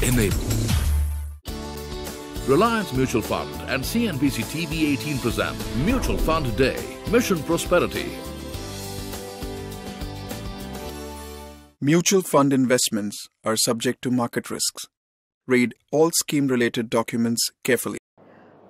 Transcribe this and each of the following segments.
enable. Reliance Mutual Fund and CNBC TV 18 present Mutual Fund Day, Mission Prosperity. Mutual fund investments are subject to market risks. Read all scheme-related documents carefully.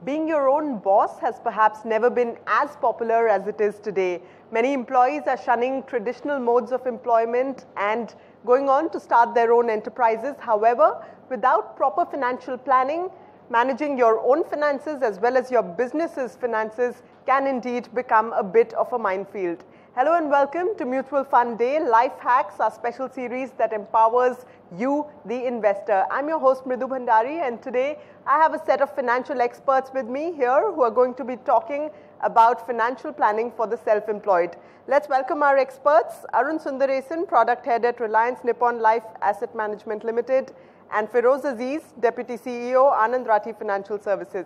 Being your own boss has perhaps never been as popular as it is today. Many employees are shunning traditional modes of employment and going on to start their own enterprises. However, without proper financial planning, managing your own finances as well as your business's finances can indeed become a bit of a minefield. Hello and welcome to Mutual Fund Day, Life Hacks, our special series that empowers you, the investor. I'm your host, Mridu Bhandari, and today I have a set of financial experts with me here who are going to be talking about financial planning for the self-employed. Let's welcome our experts, Arun Sundaresan, Product Head at Reliance Nippon Life Asset Management Limited, and Feroz Aziz, Deputy CEO, Anand Rathi Financial Services.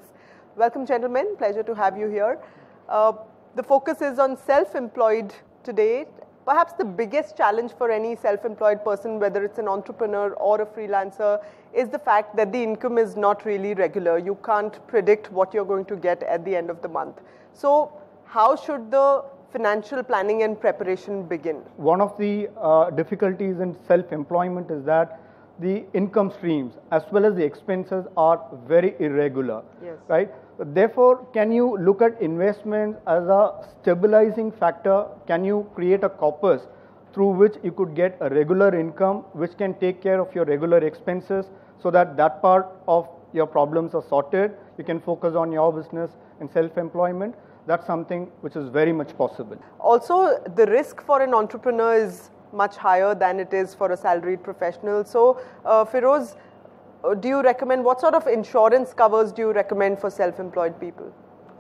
Welcome, gentlemen. Pleasure to have you here. The focus is on self-employed today. Perhaps the biggest challenge for any self-employed person, whether it's an entrepreneur or a freelancer, is the fact that the income is not really regular. You can't predict what you're going to get at the end of the month. So how should the financial planning and preparation begin? One of the difficulties in self-employment is that the income streams as well as the expenses are very irregular, yes, right? Therefore, can you look at investments as a stabilizing factor? Can you create a corpus through which you could get a regular income which can take care of your regular expenses so that that part of your problems are sorted? You can focus on your business and self-employment. That's something which is very much possible. Also, the risk for an entrepreneur is much higher than it is for a salaried professional. So, Feroz, do you recommend, what sort of insurance covers do you recommend for self-employed people?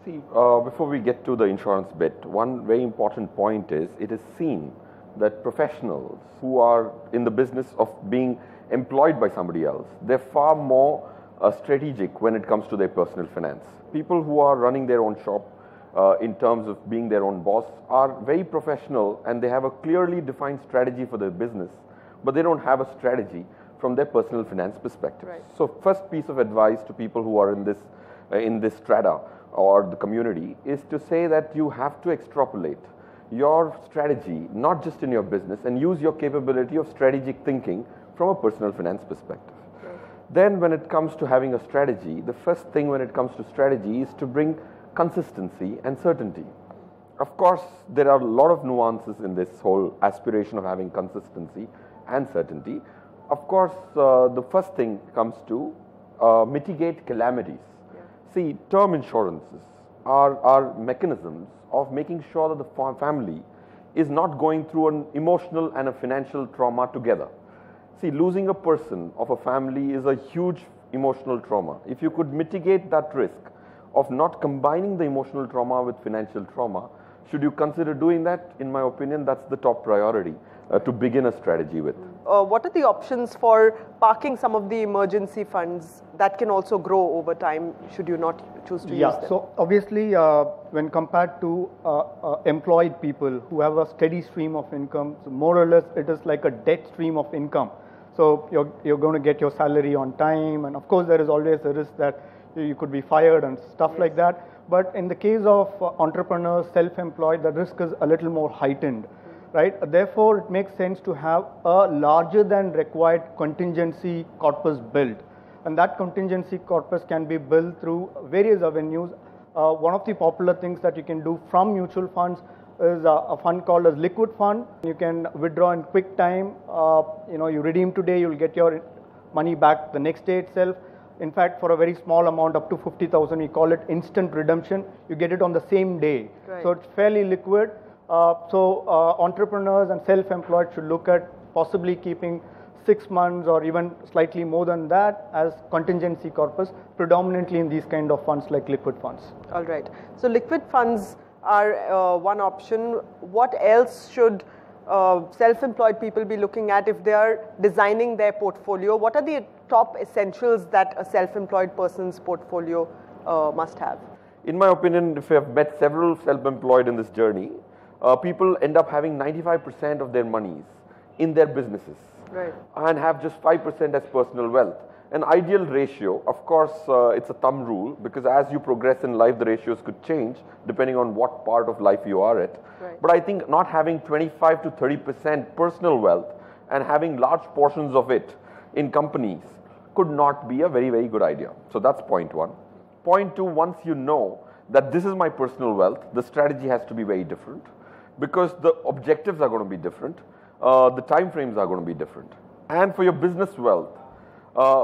See, before we get to the insurance bit, one very important point is it is seen that professionals who are in the business of being employed by somebody else, they're far more strategic when it comes to their personal finance. People who are running their own shop in terms of being their own boss are very professional and they have a clearly defined strategy for their business, but they don't have a strategy from their personal finance perspective. Right. So first piece of advice to people who are in this strata or the community is to say that you have to extrapolate your strategy, not just in your business, and use your capability of strategic thinking from a personal finance perspective. Right. Then when it comes to having a strategy, the first thing when it comes to strategy is to bring consistency and certainty. Of course, there are a lot of nuances in this whole aspiration of having consistency and certainty. Of course, the first thing comes to mitigate calamities. Yeah. See, term insurances are mechanisms of making sure that the family is not going through an emotional and a financial trauma together. See, losing a person of a family is a huge emotional trauma. If you could mitigate that risk of not combining the emotional trauma with financial trauma, should you consider doing that? In my opinion, that's the top priority to begin a strategy with. What are the options for parking some of the emergency funds that can also grow over time should you not choose to use them? So obviously when compared to employed people who have a steady stream of income, so more or less it is like a debt stream of income. So you're going to get your salary on time, and of course there is always a risk that you could be fired and stuff yes, like that. But in the case of entrepreneurs, self-employed, the risk is a little more heightened. Right? Therefore, it makes sense to have a larger than required contingency corpus built. And that contingency corpus can be built through various avenues. One of the popular things that you can do from mutual funds is a fund called as liquid fund. You can withdraw in quick time. You redeem today, you'll get your money back the next day itself. In fact, for a very small amount, up to 50,000, we call it instant redemption. You get it on the same day. Right. So it's fairly liquid. So entrepreneurs and self-employed should look at possibly keeping 6 months or even slightly more than that as contingency corpus, predominantly in these kind of funds like liquid funds. All right. So liquid funds are one option. What else should self-employed people be looking at if they are designing their portfolio? What are the top essentials that a self-employed person's portfolio must have? In my opinion, if you have met several self-employed in this journey, people end up having 95% of their monies in their businesses, right, and have just 5% as personal wealth. an ideal ratio, of course, it's a thumb rule, because as you progress in life, the ratios could change depending on what part of life you are at. Right. But I think not having 25 to 30% personal wealth and having large portions of it in companies could not be a very, very good idea. So that's point one. Point two, once you know that this is my personal wealth, the strategy has to be very different, because the objectives are going to be different, the time frames are going to be different. And for your business wealth,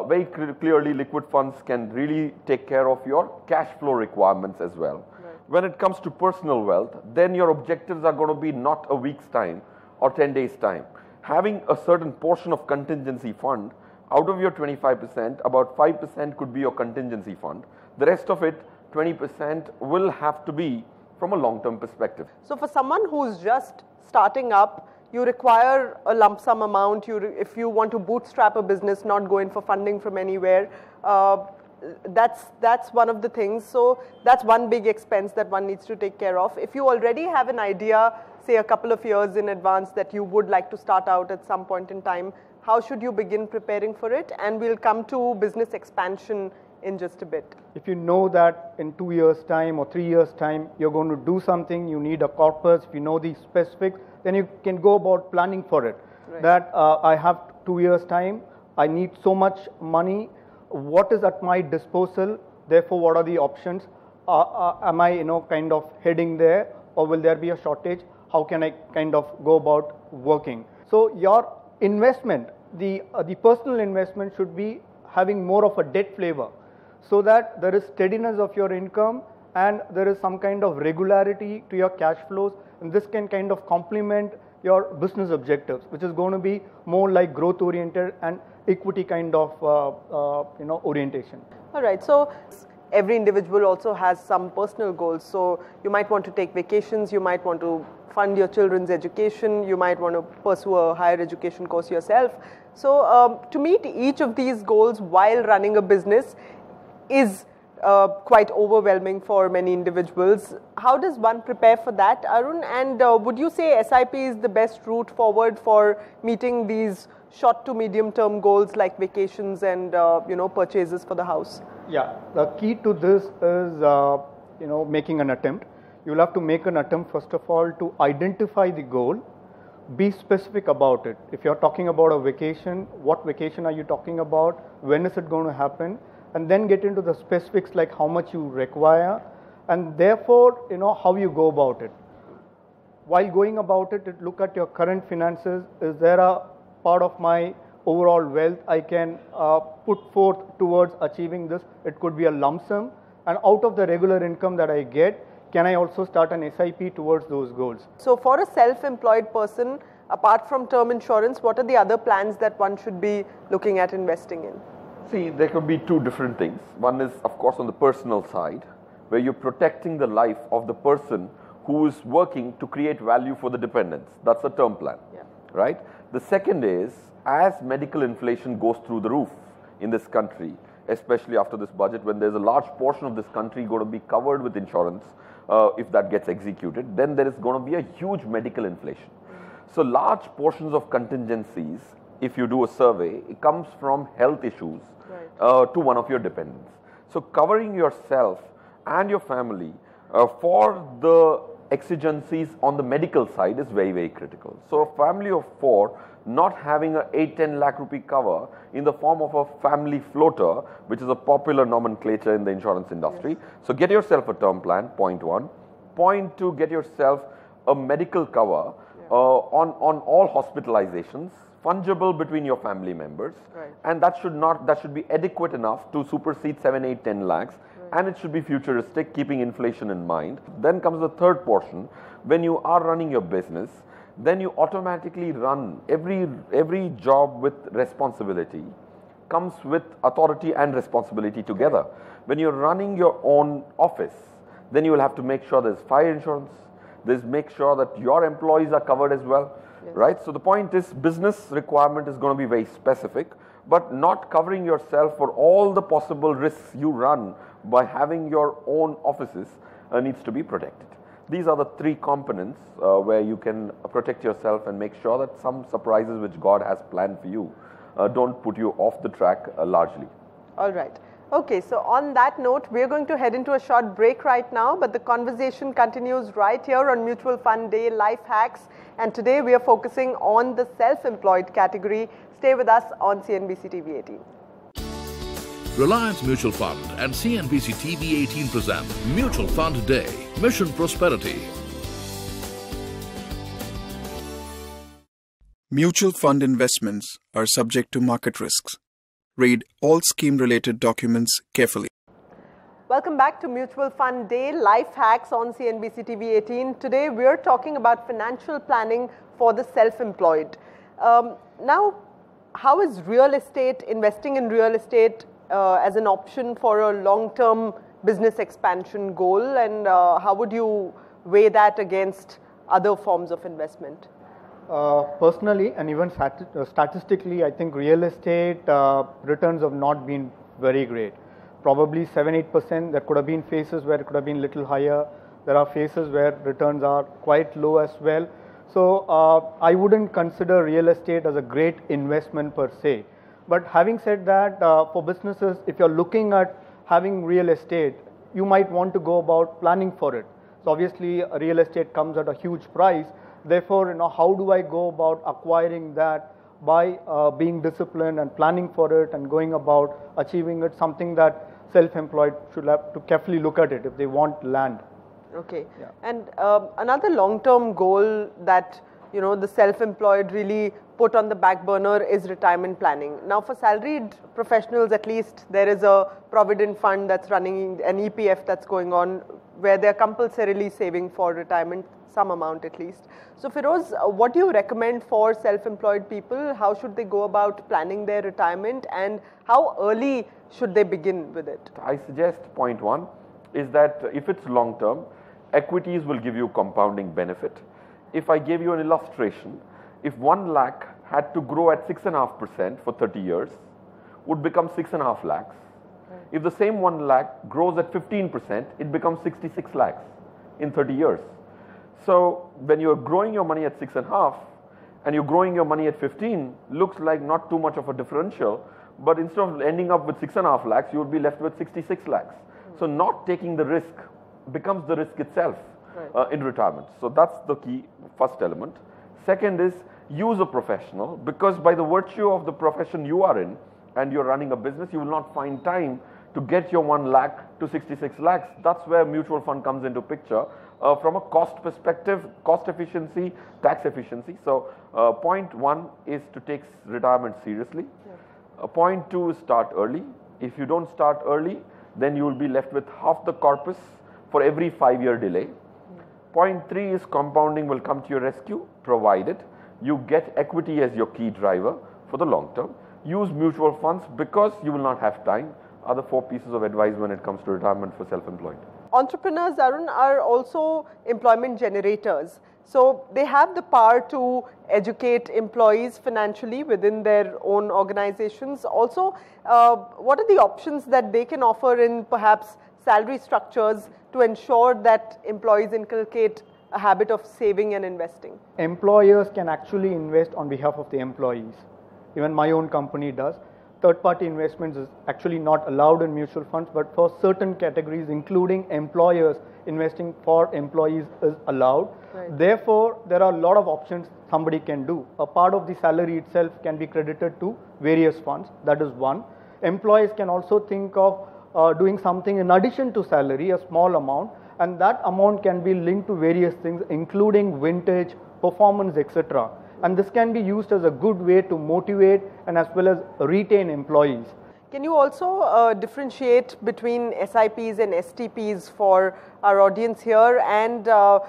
very clearly liquid funds can really take care of your cash flow requirements as well. Right. When it comes to personal wealth, then your objectives are going to be not a week's time or 10 days time. Having a certain portion of contingency fund, out of your 25%, about 5% could be your contingency fund. The rest of it, 20%, will have to be from a long-term perspective. So for someone who's just starting up, you require a lump sum amount. If you want to bootstrap a business, not go in for funding from anywhere, that's one of the things. So that's one big expense that one needs to take care of. If you already have an idea, say a couple of years in advance, that you would like to start out at some point in time, how should you begin preparing for it? And we'll come to business expansion in just a bit. If you know that in 2 years' time or 3 years' time, you're going to do something, you need a corpus, if you know these specifics, then you can go about planning for it. Right. That I have 2 years' time, I need so much money, what is at my disposal, therefore what are the options, am I kind of heading there, or will there be a shortage, how can I kind of go about working. So your investment, the personal investment should be having more of a debt flavor, so that there is steadiness of your income and there is some kind of regularity to your cash flows, and this can kind of complement your business objectives, which is going to be more like growth oriented and equity kind of orientation. All right, so every individual also has some personal goals. So you might want to take vacations, you might want to fund your children's education, you might want to pursue a higher education course yourself. So to meet each of these goals while running a business is quite overwhelming for many individuals. How does one prepare for that, Arun? And would you say SIP is the best route forward for meeting these short to medium term goals like vacations and purchases for the house? Yeah, the key to this is making an attempt. You'll have to make an attempt first of all to identify the goal, be specific about it. If you're talking about a vacation, what vacation are you talking about? When is it going to happen? And then get into the specifics like how much you require, and therefore how you go about it. While going about it, look at your current finances. Is there a part of my overall wealth I can put forth towards achieving this? It could be a lump sum, and out of the regular income that I get, can I also start an SIP towards those goals? So for a self-employed person, apart from term insurance, what are the other plans that one should be looking at investing in? See, there could be two different things. One is, of course, on the personal side, where you're protecting the life of the person who is working to create value for the dependents. That's a term plan, right? The second is, as medical inflation goes through the roof in this country, especially after this budget, when there's a large portion of this country going to be covered with insurance, if that gets executed, then there is going to be a huge medical inflation. So large portions of contingencies, if you do a survey, it comes from health issues to one of your dependents. So covering yourself and your family for the exigencies on the medical side is very, very critical. So a family of 4 not having a 8-10 lakh rupee cover in the form of a family floater, which is a popular nomenclature in the insurance industry. So get yourself a term plan, point 1. Point 2, get yourself a medical cover on all hospitalizations, fungible between your family members, and that should be adequate enough to supersede 7, 8, 10 lakhs, and it should be futuristic, keeping inflation in mind. Then comes the third portion. When you are running your business, then you automatically run every job with responsibility, comes with authority and responsibility together. When you're running your own office, then you will have to make sure there's fire insurance, make sure that your employees are covered as well. Right? So the point is, business requirement is going to be very specific, but not covering yourself for all the possible risks you run by having your own offices needs to be protected. These are the 3 components where you can protect yourself and make sure that some surprises which God has planned for you don't put you off the track largely. All right. Okay, so on that note, we're going to head into a short break right now, but the conversation continues right here on Mutual Fund Day Life Hacks. And today we are focusing on the self-employed category. Stay with us on CNBC TV 18. Reliance Mutual Fund and CNBC TV 18 present Mutual Fund Day, Mission Prosperity. Mutual fund investments are subject to market risks. Read all scheme-related documents carefully. Welcome back to Mutual Fund Day Life Hacks on CNBC TV 18. Today we're talking about financial planning for the self-employed. Now, how is real estate, investing in real estate as an option for a long-term business expansion goal, and how would you weigh that against other forms of investment? Personally, and even statistically, I think real estate returns have not been very great. Probably 7-8%. There could have been phases where it could have been a little higher. There are phases where returns are quite low as well. So I wouldn't consider real estate as a great investment per se. But having said that, for businesses, if you're looking at having real estate, you might want to go about planning for it. So obviously, real estate comes at a huge price. Therefore, how do I go about acquiring that by being disciplined and planning for it and going about achieving it? Something that self-employed should have to carefully look at it if they want land. Okay. Yeah. And another long-term goal that the self-employed really put on the back burner is retirement planning. Now, for salaried professionals, at least, there is a provident fund that's running, an EPF that's going on, where they're compulsorily saving for retirement, some amount at least. So, Feroz, what do you recommend for self-employed people? How should they go about planning their retirement, and how early should they begin with it? I suggest point one is that if it's long term, equities will give you compounding benefit. If I gave you an illustration, if 1 lakh had to grow at 6.5% for 30 years, would become 6.5 lakhs. If the same 1 lakh grows at 15%, it becomes 66 lakhs in 30 years. So when you're growing your money at 6.5 and you're growing your money at 15, looks like not too much of a differential, but instead of ending up with 6.5 lakhs, you would be left with 66 lakhs. So not taking the risk becomes the risk itself in retirement. So that's the key first element. Second is use a professional, because by the virtue of the profession you are in and you're running a business, you will not find time to get your 1 lakh to 66 lakhs. That's where mutual fund comes into picture from a cost perspective, cost efficiency, tax efficiency. So point one is to take retirement seriously. Point two is start early. If you don't start early, then you will be left with half the corpus for every 5-year delay. Point three is compounding will come to your rescue, provided you get equity as your key driver for the long term. Use mutual funds because you will not have time. Are the 4 pieces of advice when it comes to retirement for self-employed. Entrepreneurs, Arun, are also employment generators. So they have the power to educate employees financially within their own organizations. Also, what are the options that they can offer in perhaps salary structures to ensure that employees inculcate a habit of saving and investing? Employers can actually invest on behalf of the employees. Even my own company does. Third-party investments is actually not allowed in mutual funds, but for certain categories, including employers, investing for employees is allowed. Right. Therefore, there are a lot of options somebody can do. A part of the salary itself can be credited to various funds. That is one. Employees can also think of doing something in addition to salary, a small amount, and that amount can be linked to various things, including vintage, performance, etc. And this can be used as a good way to motivate and as well as retain employees. Can you also differentiate between SIPs and STPs for our audience here? And are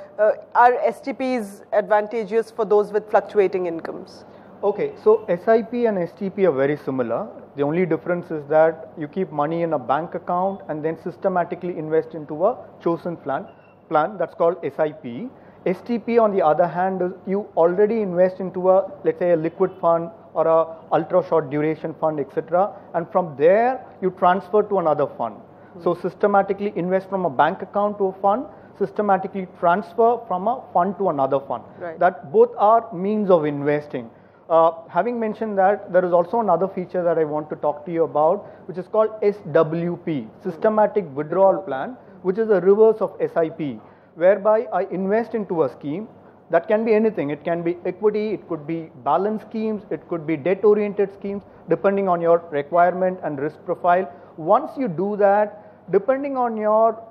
STPs advantageous for those with fluctuating incomes? Okay, so SIP and STP are very similar. The only difference is that you keep money in a bank account and then systematically invest into a chosen plan that's called SIP. STP, on the other hand, is you already invest into a, let's say, a liquid fund or a ultra short duration fund, etc. And from there, you transfer to another fund. So systematically invest from a bank account to a fund, systematically transfer from a fund to another fund. Right. That both are means of investing. Having mentioned that, there is also another feature that I want to talk to you about, which is called SWP, Systematic Withdrawal Plan, which is a reverse of SIP, whereby I invest into a scheme. That can be anything. It can be equity, it could be balance schemes, it could be debt-oriented schemes, depending on your requirement and risk profile. Once you do that, depending on your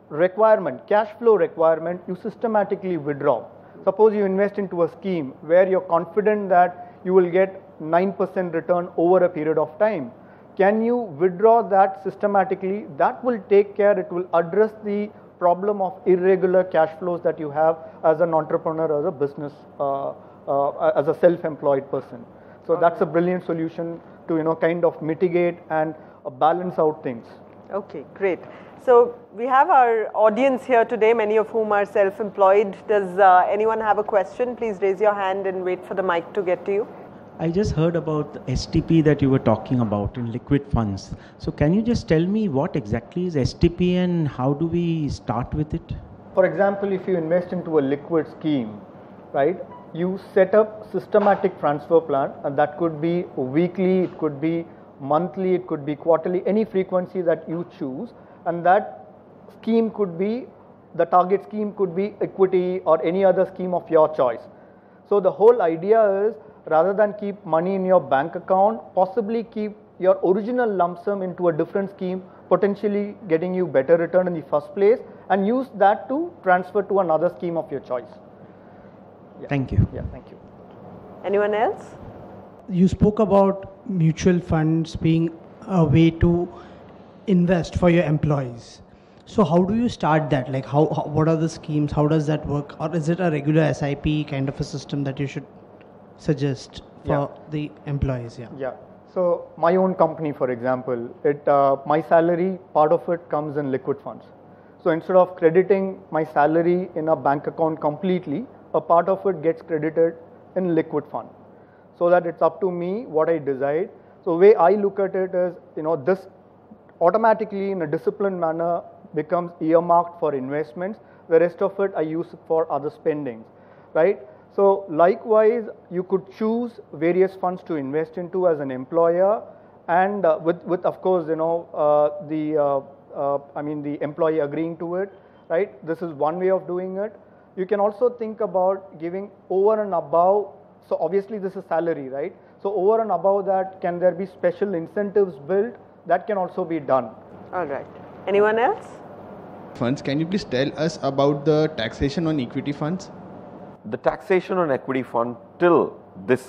requirement, cash flow requirement, you systematically withdraw. Suppose you invest into a scheme where you're confident that you will get 9% return over a period of time. Can you withdraw that systematically? That will take care, it will address the problem of irregular cash flows that you have as an entrepreneur, as a business, as a self-employed person. So that's a brilliant solution to kind of mitigate and balance out things. Okay, great. So we have our audience here today, many of whom are self-employed. Does anyone have a question? Please raise your hand and wait for the mic to get to you. I just heard about the STP that you were talking about in liquid funds. So can you just tell me what exactly is STP and how do we start with it? For example, if you invest into a liquid scheme, right, you set up systematic transfer plan, and that could be weekly, it could be monthly, it could be quarterly, any frequency that you choose, and that scheme could be, the target scheme could be equity or any other scheme of your choice. So the whole idea is, rather than keep money in your bank account, possibly keep your original lump sum into a different scheme, potentially getting you better return in the first place, and use that to transfer to another scheme of your choice. Yeah. Thank you. Yeah, thank you. Anyone else? You spoke about mutual funds being a way to invest for your employees. So how do you start that? Like what are the schemes? How does that work? Or is it a regular SIP kind of a system that you should suggest for the employees? Yeah. So my own company, for example, my salary, part of it comes in liquid funds. So instead of crediting my salary in a bank account completely, a part of it gets credited in liquid fund. So that it's up to me what I decide. So the way I look at it is, this automatically in a disciplined manner becomes earmarked for investments. The rest of it I use for other spendings, right? So likewise, you could choose various funds to invest into as an employer, and with of course, the employee agreeing to it, right? This is one way of doing it. You can also think about giving over and above. So obviously this is salary, right? So over and above that, can there be special incentives built? That can also be done. All right. Anyone else? Funds. Can you please tell us about the taxation on equity funds? The taxation on equity fund till this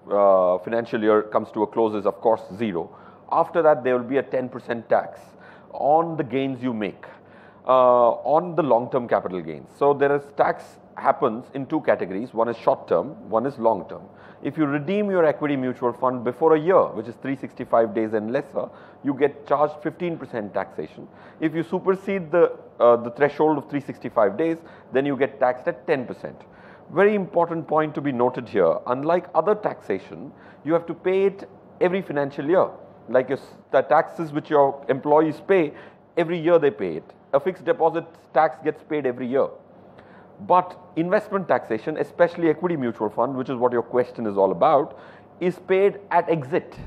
financial year comes to a close is of course zero. After that, there will be a 10% tax on the gains you make, on the long-term capital gains. So there is tax happens in two categories. One is short-term, one is long-term. If you redeem your equity mutual fund before a year, which is 365 days and lesser, you get charged 15% taxation. If you supersede the threshold of 365 days, then you get taxed at 10%. Very important point to be noted here. Unlike other taxation, you have to pay it every financial year. Like the taxes which your employees pay, every year they pay it. A fixed deposit tax gets paid every year. But investment taxation, especially equity mutual fund, which is what your question is all about, is paid at exit.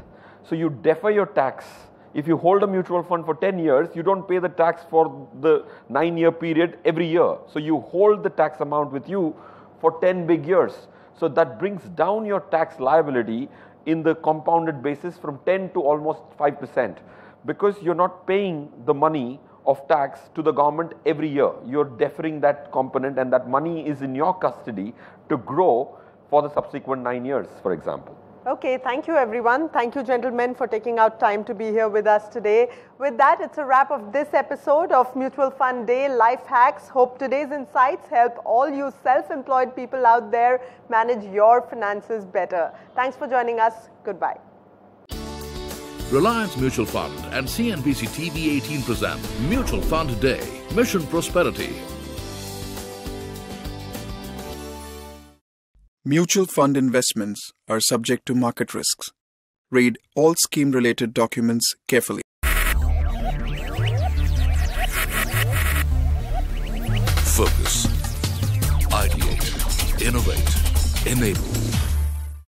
So you defer your tax. If you hold a mutual fund for 10 years, you don't pay the tax for the 9-year period every year. So you hold the tax amount with you for 10 big years. So that brings down your tax liability in the compounded basis from 10 to almost 5%, because you're not paying the money of tax to the government every year. You're deferring that component, and that money is in your custody to grow for the subsequent 9 years, for example. Okay, thank you everyone. Thank you gentlemen for taking out time to be here with us today. With that, it's a wrap of this episode of Mutual Fund Day Life Hacks. Hope today's insights help all you self-employed people out there manage your finances better. Thanks for joining us. Goodbye. Reliance Mutual Fund and CNBC TV 18 present Mutual Fund Day, Mission Prosperity. Mutual fund investments are subject to market risks. Read all scheme-related documents carefully. Focus. Ideate. Innovate. Enable.